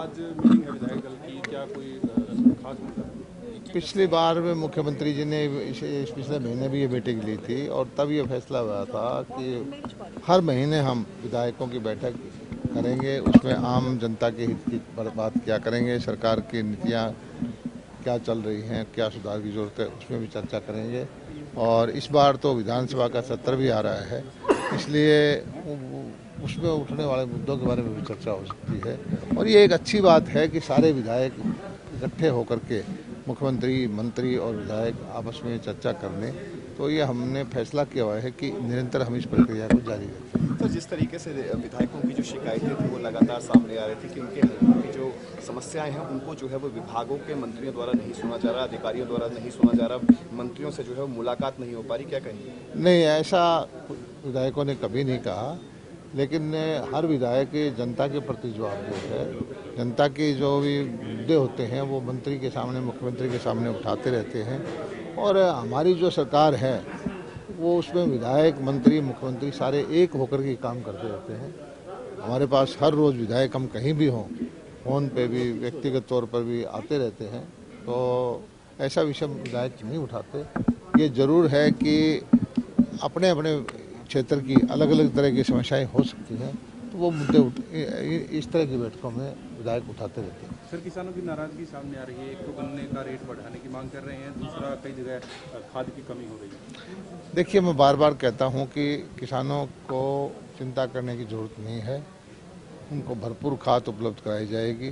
आज मीटिंग है विधायक दल की, क्या कोई खास मतलब? पिछली बार में मुख्यमंत्री जी ने इस पिछले महीने भी ये मीटिंग ली थी और तब ये फैसला हुआ था कि हर महीने हम विधायकों की बैठक करेंगे, उसमें आम जनता के हित की बात क्या करेंगे, सरकार की नीतियाँ क्या चल रही हैं, क्या सुधार की जरूरत है, उसमें भी चर्चा करेंगे। और इस बार तो विधानसभा का सत्र भी आ रहा है, इसलिए उसमें उठने वाले मुद्दों के बारे में भी चर्चा हो सकती है। और ये एक अच्छी बात है कि सारे विधायक इकट्ठे होकर के मुख्यमंत्री, मंत्री और विधायक आपस में चर्चा करने, तो ये हमने फैसला किया हुआ है कि निरंतर हम इस प्रक्रिया को जारी रखें। तो जिस तरीके से विधायकों की जो शिकायतें थी वो लगातार सामने आ रही थी कि उनकी जो समस्याएं हैं उनको जो है वो विभागों के मंत्रियों द्वारा नहीं सुना जा रहा, अधिकारियों द्वारा नहीं सुना जा रहा, मंत्रियों से जो है वो मुलाकात नहीं हो पा रही, क्या कहेंगे? नहीं, ऐसा विधायकों ने कभी नहीं कहा, लेकिन हर विधायक जनता के प्रति जवाबदेह है। जनता के जो भी मुद्दे होते हैं वो मंत्री के सामने, मुख्यमंत्री के सामने उठाते रहते हैं। और हमारी जो सरकार है वो उसमें विधायक, मंत्री, मुख्यमंत्री सारे एक होकर के काम करते रहते हैं। हमारे पास हर रोज़ विधायक, हम कहीं भी हों, फ़ोन पे भी, व्यक्तिगत तौर पर भी आते रहते हैं, तो ऐसा विषय विधायक नहीं उठाते। ये ज़रूर है कि अपने अपने क्षेत्र की अलग अलग तरह की समस्याएं हो सकती हैं, तो वो मुद्दे इस तरह की बैठकों में विधायक उठाते रहते हैं। सर, किसानों की नाराजगी सामने आ रही है। एक तो गन्ने का रेट बढ़ाने की मांग कर रहे हैं, दूसरा कई जगह खाद की कमी हो रही है। देखिए, मैं बार बार कहता हूं कि किसानों को चिंता करने की जरूरत नहीं है, उनको भरपूर खाद उपलब्ध कराई जाएगी।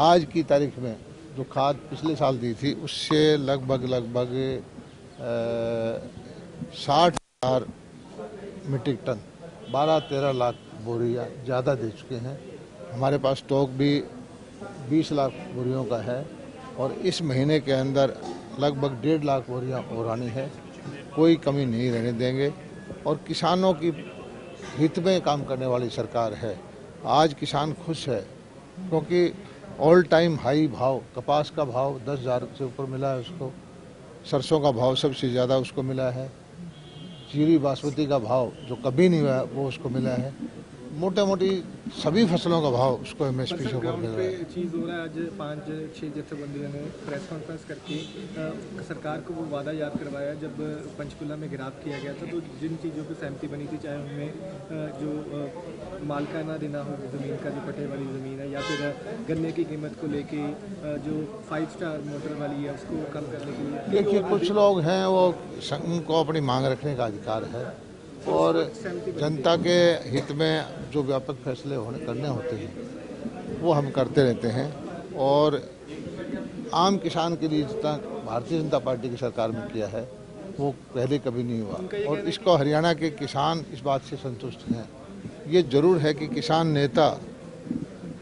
आज की तारीख में जो खाद पिछले साल दी थी उससे लगभग 60,000 मीट्रिक टन, 12-13 लाख बोरियां ज़्यादा दे चुके हैं। हमारे पास स्टॉक भी 20 लाख बोरियों का है और इस महीने के अंदर लगभग 1.5 लाख बोरियां और आनी है। कोई कमी नहीं रहने देंगे और किसानों की हित में काम करने वाली सरकार है। आज किसान खुश है क्योंकि ऑल टाइम हाई भाव, कपास का भाव 10,000 से ऊपर मिला है उसको, सरसों का भाव सबसे ज़्यादा उसको मिला है, जीरी बासमती का भाव जो कभी नहीं हुआ वो उसको मिला है, मोटे मोटी सभी फसलों का भाव उसको एमएसपी से ऊपर मिल रहा है। चीज़ हो रहा है, आज 5-6 जत्थेबंदियों ने प्रेस कॉन्फ्रेंस करके सरकार को वो वादा याद करवाया जब पंचकुला में गिराव किया गया था, तो जिन चीज़ों पर सहमति बनी थी, चाहे उनमें जो मालकाना देना हो ज़मीन का, जो कटे वाली ज़मीन है, या फिर गन्ने की कीमत को लेके जो 5 स्टार मोटर वाली है उसको कम करने के लिए। देखिए, कुछ लोग हैं वो उनको अपनी मांग रखने का अधिकार है और जनता के हित में जो व्यापक फैसले करने होते हैं वो हम करते रहते हैं। और आम किसान के लिए जितना भारतीय जनता पार्टी की सरकार में किया है वो पहले कभी नहीं हुआ और इसको हरियाणा के किसान इस बात से संतुष्ट हैं। ये जरूर है कि किसान नेता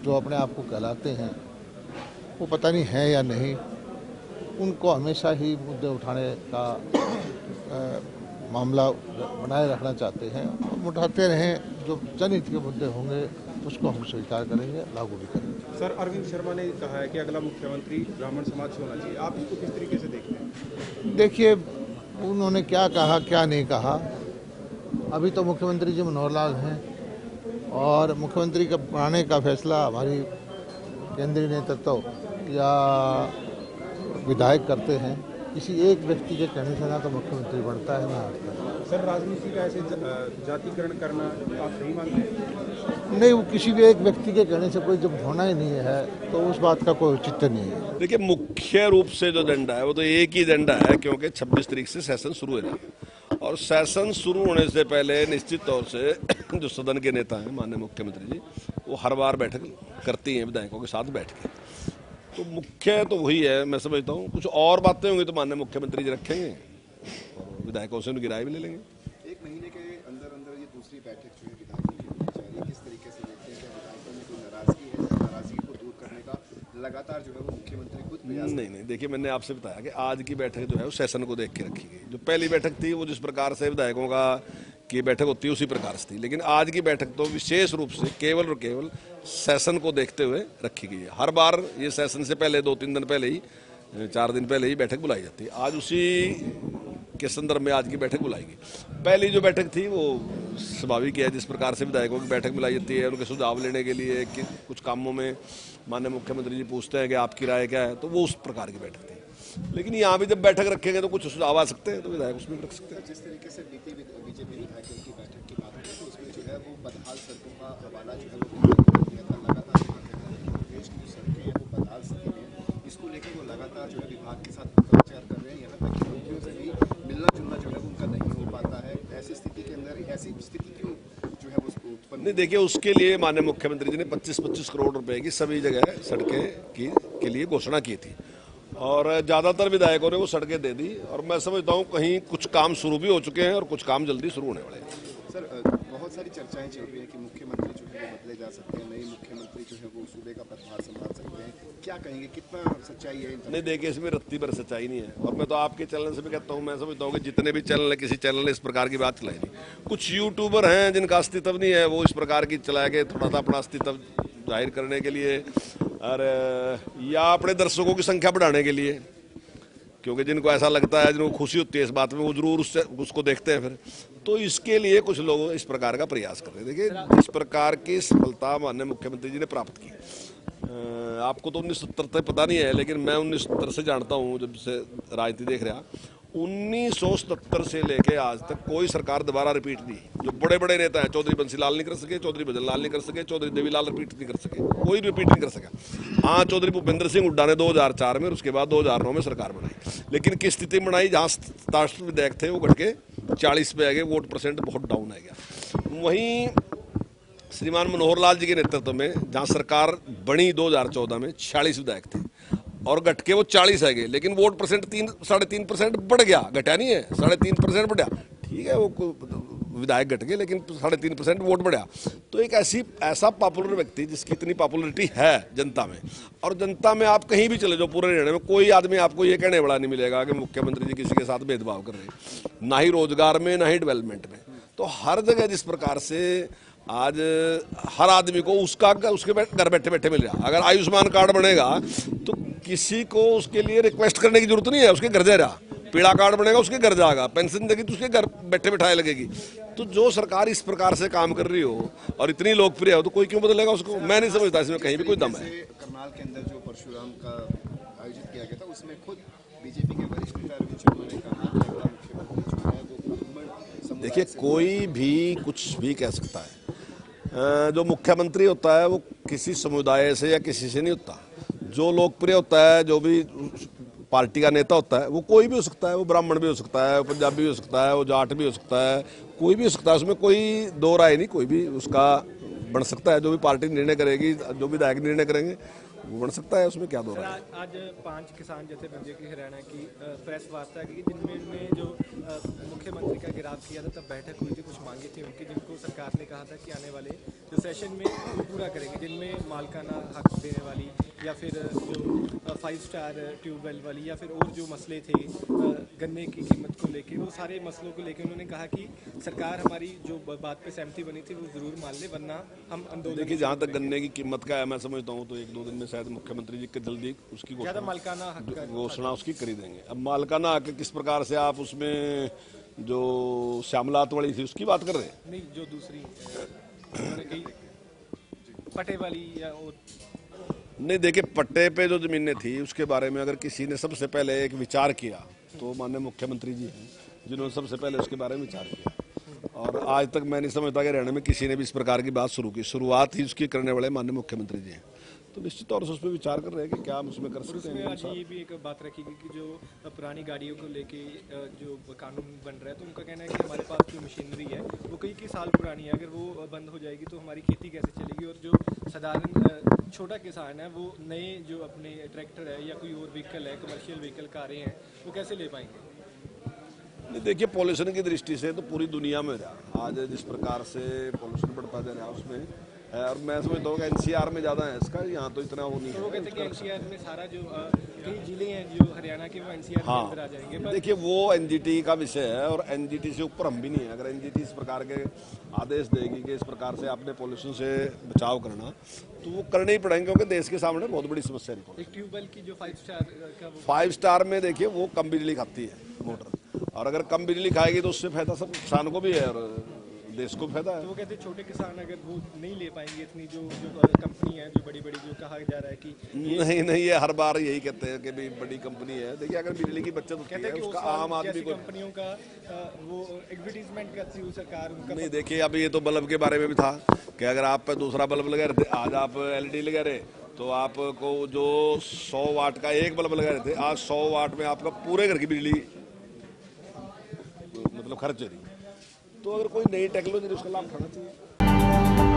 जो अपने आप को कहलाते हैं वो पता नहीं है या नहीं, उनको हमेशा ही मुद्दे उठाने का मामला बनाए रखना चाहते हैं और उठाते रहें। जो जनहित के मुद्दे होंगे उसको हम स्वीकार करेंगे, लागू भी करेंगे। सर, अरविंद शर्मा ने कहा है कि अगला मुख्यमंत्री ब्राह्मण समाज से होना चाहिए, आप इसको किस तरीके से देखते हैं? देखिए, उन्होंने क्या कहा क्या नहीं कहा, अभी तो मुख्यमंत्री जी मनोहर लाल हैं और मुख्यमंत्री का बनाने का फैसला हमारी केंद्रीय नेतृत्व या विधायक करते हैं। किसी एक व्यक्ति के कहने से ना तो मुख्यमंत्री बनता है ना हटता है। सर, राजनीति का ऐसे जातिकरण करना आप सही मानते हैं? नहीं, वो किसी भी एक व्यक्ति के कहने से कोई जब होना ही नहीं है तो उस बात का कोई औचित्य नहीं है। देखिए, मुख्य रूप से जो एजेंडा है वो तो एक ही एजेंडा है, क्योंकि 26 तारीख से सेशन शुरू हो रहा है और सेशन शुरू होने से पहले निश्चित तौर से जो सदन के नेता हैं माननीय मुख्यमंत्री जी, वो हर बार बैठक करती हैं विधायकों के साथ बैठ के, तो मुख्य तो वही है। मैं समझता हूँ कुछ और बातें होंगी तो माननीय मुख्यमंत्री जी रखेंगे और विधायकों से उनकी राय भी ले लेंगे। एक महीने के अंदर अंदर ये दूसरी बैठक जो है विधायकों की होनी चाहिए, किस तरीके से देखते हैं? विधायकों में कोई नाराजगी है, नाराजगी को दूर करने का लगातार जो है वो मुख्यमंत्री खुद प्रयास? नहीं, देखिए, मैंने आपसे बताया कि आज की बैठक जो है वो सेशन को देख के रखी गई। जो पहली बैठक थी वो जिस प्रकार से विधायकों का की बैठक होती है उसी प्रकार से थी, लेकिन आज की बैठक तो विशेष रूप से केवल और केवल सेशन को देखते हुए रखी गई है। हर बार ये सेशन से पहले 2-3 दिन पहले ही, 4 दिन पहले ही बैठक बुलाई जाती है। आज उसी के संदर्भ में आज की बैठक बुलाएगी। पहली जो बैठक थी वो स्वाभाविक है, जिस प्रकार से विधायकों की बैठक बुलाई जाती है उनके सुझाव लेने के लिए कि कुछ कामों में माननीय मुख्यमंत्री जी पूछते हैं कि आपकी राय क्या है, तो वो उस प्रकार की बैठक थी। लेकिन यहाँ भी जब बैठक रखेंगे तो कुछ सुझाव आ सकते हैं, तो विधायक उसमें रख सकते हैं। जिस तरीके से बीजेपी विधायकों की बैठक की बात करें तो उसमें जो है वो बदहाल सड़कों का हवाला जो है वो लगातार देश की जो सड़कें हैं वो बदहाल स्थिति में, इसको लेकर वो लगातार जो है विभाग के साथ पत्राचार कर रहे हैं। यहाँ तक कि मंत्रियों से भी मिलना जुलना जो है उनका नहीं हो पाता है। ऐसी स्थिति के अंदर ऐसी स्थिति क्यों जो है वो उत्पन्न? नहीं, देखिए उसके लिए माननीय मुख्यमंत्री जी ने 25-25 करोड़ रुपए की सभी जगह सड़कें के लिए घोषणा की थी और ज़्यादातर विधायकों ने वो सड़कें दे दी और मैं समझता हूँ कहीं कुछ काम शुरू भी हो चुके हैं और कुछ काम जल्दी शुरू होने वाले हैं। सर, बहुत सारी चर्चाएं चल रही हैं कि मुख्यमंत्री जो है वो बदले जा सकते हैं, नए मुख्यमंत्री जो है वो सूबे का पदभार संभाल सकते हैं, क्या कहेंगे, कितना सच्चाई है? नहीं, देखिए इसमें रत्ती भर सच्चाई नहीं है और मैं तो आपके चैनल से भी कहता हूँ, मैं समझता हूँ कि जितने भी चैनल है किसी चैनल ने इस प्रकार की बात चलाई नहीं। कुछ यूट्यूबर हैं जिनका अस्तित्व नहीं है, वो इस प्रकार की चला के थोड़ा सा अपना अस्तित्व जाहिर करने के लिए और या अपने दर्शकों की संख्या बढ़ाने के लिए, क्योंकि जिनको ऐसा लगता है, जिनको खुशी होती है इस बात में, वो जरूर उसको देखते हैं फिर, तो इसके लिए कुछ लोग इस प्रकार का प्रयास कर रहे हैं। देखिए इस प्रकार की सफलता माननीय मुख्यमंत्री जी ने प्राप्त की। आपको तो 1970 तक पता नहीं है, लेकिन मैं 1970 से जानता हूँ, जब से राजनीति देख रहा। 1977 से लेके आज तक कोई सरकार दोबारा रिपीट नहीं। जो बड़े बड़े नेता हैं, चौधरी बंसीलाल नहीं कर सके, चौधरी भजनलाल नहीं कर सके, चौधरी देवीलाल रिपीट नहीं कर सके, कोई रिपीट नहीं कर सका। हाँ, चौधरी भूपेंद्र सिंह हुड्डा ने 2004 में और उसके बाद 2009 में सरकार बनाई, लेकिन किस स्थिति में बनाई, जहाँ 67 विधायक थे वो घट के 40 पे आ गए, वोट परसेंट बहुत डाउन आ गया। वहीं श्रीमान मनोहर लाल जी के नेतृत्व में जहाँ सरकार बनी 2014 में 46 विधायक थे और घट के वो 40 आ गए, लेकिन वोट परसेंट 3.5% बढ़ गया, घटा नहीं है, 3.5% बढ़ा। ठीक है, वो विधायक घट गए लेकिन 3.5% वोट बढ़ा। तो एक ऐसा पॉपुलर व्यक्ति जिसकी इतनी पॉपुलरिटी है जनता में, और जनता में आप कहीं भी चले जाओ पूरे हरियाणा में, कोई आदमी आपको ये कहने वाला नहीं मिलेगा कि मुख्यमंत्री जी किसी के साथ भेदभाव कर रहे हैं, ना ही रोजगार में, ना ही डेवलपमेंट में। तो हर जगह जिस प्रकार से आज हर आदमी को उसके घर बैठे बैठे मिल रहा। अगर आयुष्मान कार्ड बनेगा तो किसी को उसके लिए रिक्वेस्ट करने की जरूरत नहीं है, उसके घर जा रहा। पीला कार्ड बनेगा उसके घर जाएगा, पेंशन देगी तो उसके घर बैठे बैठाए लगेगी। तो जो सरकार इस प्रकार से काम कर रही हो और इतनी लोकप्रिय हो तो कोई क्यों बदलेगा उसको? मैं नहीं समझता इसमें कहीं भी कोई दम है। करनाल के अंदर जो परशुराम का आयोजित किया गया था उसमें खुद बीजेपी के वरिष्ठ नेता अरविंद शर्मा ने कहा कि अगला मुख्यमंत्री जो है वो ब्राह्मण समुदाय। देखिए कोई भी कुछ भी कह सकता है, जो मुख्यमंत्री होता है वो किसी समुदाय से या किसी से नहीं होता। जो लोकप्रिय होता है, जो भी पार्टी का नेता होता है, वो कोई भी हो सकता है, वो ब्राह्मण भी हो सकता है, वो पंजाबी भी हो सकता है, वो जाट भी हो सकता है, कोई भी हो सकता है। उसमें कोई दो राय नहीं, कोई भी उसका बन सकता है। जो भी पार्टी निर्णय करेगी, जो भी विधायक निर्णय करेंगे वो बन सकता है, उसमें क्या दो राय। आज 5 किसान जथेबंदियों की हरियाणा की प्रेस वार्ता की, जिनमें जो मुख्यमंत्री का गिराव किया था तब बैठक हुई थी, कुछ मांगे थी उनकी, जिनको सरकार ने कहा था कि आने वाले जो सेशन में वो पूरा करेंगे, जिनमें मालकाना हक देने वाली या फिर जो 5 स्टार ट्यूबवेल वाली या फिर और जो मसले थे गन्ने की कीमत को लेके, वो सारे मसलों को लेके उन्होंने कहा कि सरकार हमारी जो बात पे सहमति बनी थी वो जरूर मान ले, वरना हम आंदोलन। देखिए जहाँ तक गन्ने की कीमत का है, मैं समझता हूँ तो 1-2 दिन में शायद मुख्यमंत्री जी के जल्दी उसकी घोषणा उसकी कर देंगे। अब मालकाना हक किस प्रकार से आप उसमें जो श्यामलात वाली थी उसकी बात कर रहे हैं? नहीं, जो दूसरी पटे वाली या और नहीं, देखिए पट्टे पे जो जमीनें थी उसके बारे में अगर किसी ने सबसे पहले एक विचार किया तो माननीय मुख्यमंत्री जी हैं, जिन्होंने सबसे पहले उसके बारे में विचार किया। और आज तक मैं नहीं समझता कि हरियाणा में किसी ने भी इस प्रकार की बात शुरू की। शुरुआत ही उसकी करने वाले माननीय मुख्यमंत्री जी हैं, तो निश्चित तौर से उस पर विचार कर रहे हैं कि क्या हम उसमें कर सकते हैं। आज ये भी एक बात रखी गई कि जो पुरानी गाड़ियों को लेके जो कानून बन रहा है, तो उनका कहना है कि हमारे पास जो मशीनरी है वो कई साल पुरानी है, अगर वो बंद हो जाएगी तो हमारी खेती कैसे चलेगी। और जो साधारण छोटा किसान है वो नए जो अपने ट्रैक्टर है या कोई और व्हीकल है, कमर्शियल व्हीकल कारें हैं, वो कैसे ले पाएंगे? नहीं, देखिए पॉल्यूशन की दृष्टि से तो पूरी दुनिया में रहा आज जिस प्रकार से पॉल्यूशन बढ़ता जा रहा है उसमें है, और मैं समझता हूँ कि एनसीआर में ज़्यादा है इसका, यहाँ तो इतना वो नहीं है। वो कहते हैं कि एनसीआर में सारा जो कई जिले हैं जो हरियाणा के वो एनसीआर के अंदर आ जाएंगे। देखिए वो एनजीटी का विषय है और एनजीटी से ऊपर हम भी नहीं है। अगर एनजीटी इस प्रकार के आदेश देगी कि इस प्रकार से आपने पॉल्यूशन से बचाव करना, तो वो करने ही पड़ेंगे, क्योंकि देश के सामने बहुत बड़ी समस्या है। एक ट्यूबवेल की जो 5 स्टार का 5 स्टार में देखिए वो कम बिजली खाती है मोटर, और अगर कम बिजली खाएगी तो उससे फायदा सब किसान को भी है और देश को फायदा है। तो वो कहते हैं छोटे किसान अगर वो नहीं ले पाएंगे इतनी जो कंपनी है जो बड़ी जो कहा जा रहा है कि नहीं, ये हर बार यही कहते हैं कि भी बड़ी कंपनी है। देखिए अगर बिजली की बचत होती है उसका आम आदमी को, कंपनियों का वो एडवर्टीजमेंट करती है सरकार उनका। नहीं देखिए अब ये तो बल्ब के बारे में भी था कि अगर आप पे दूसरा बल्ब लगा रहे थे, आज आप LED लगा रहे तो आपको जो 100 वाट का एक बल्ब लगा रहे थे, आज 100 वाट में आपका पूरे घर की बिजली मतलब खर्च हो रही। तो अगर कोई नई टेक्नोलॉजी उसका लाभ उठाना चाहिए।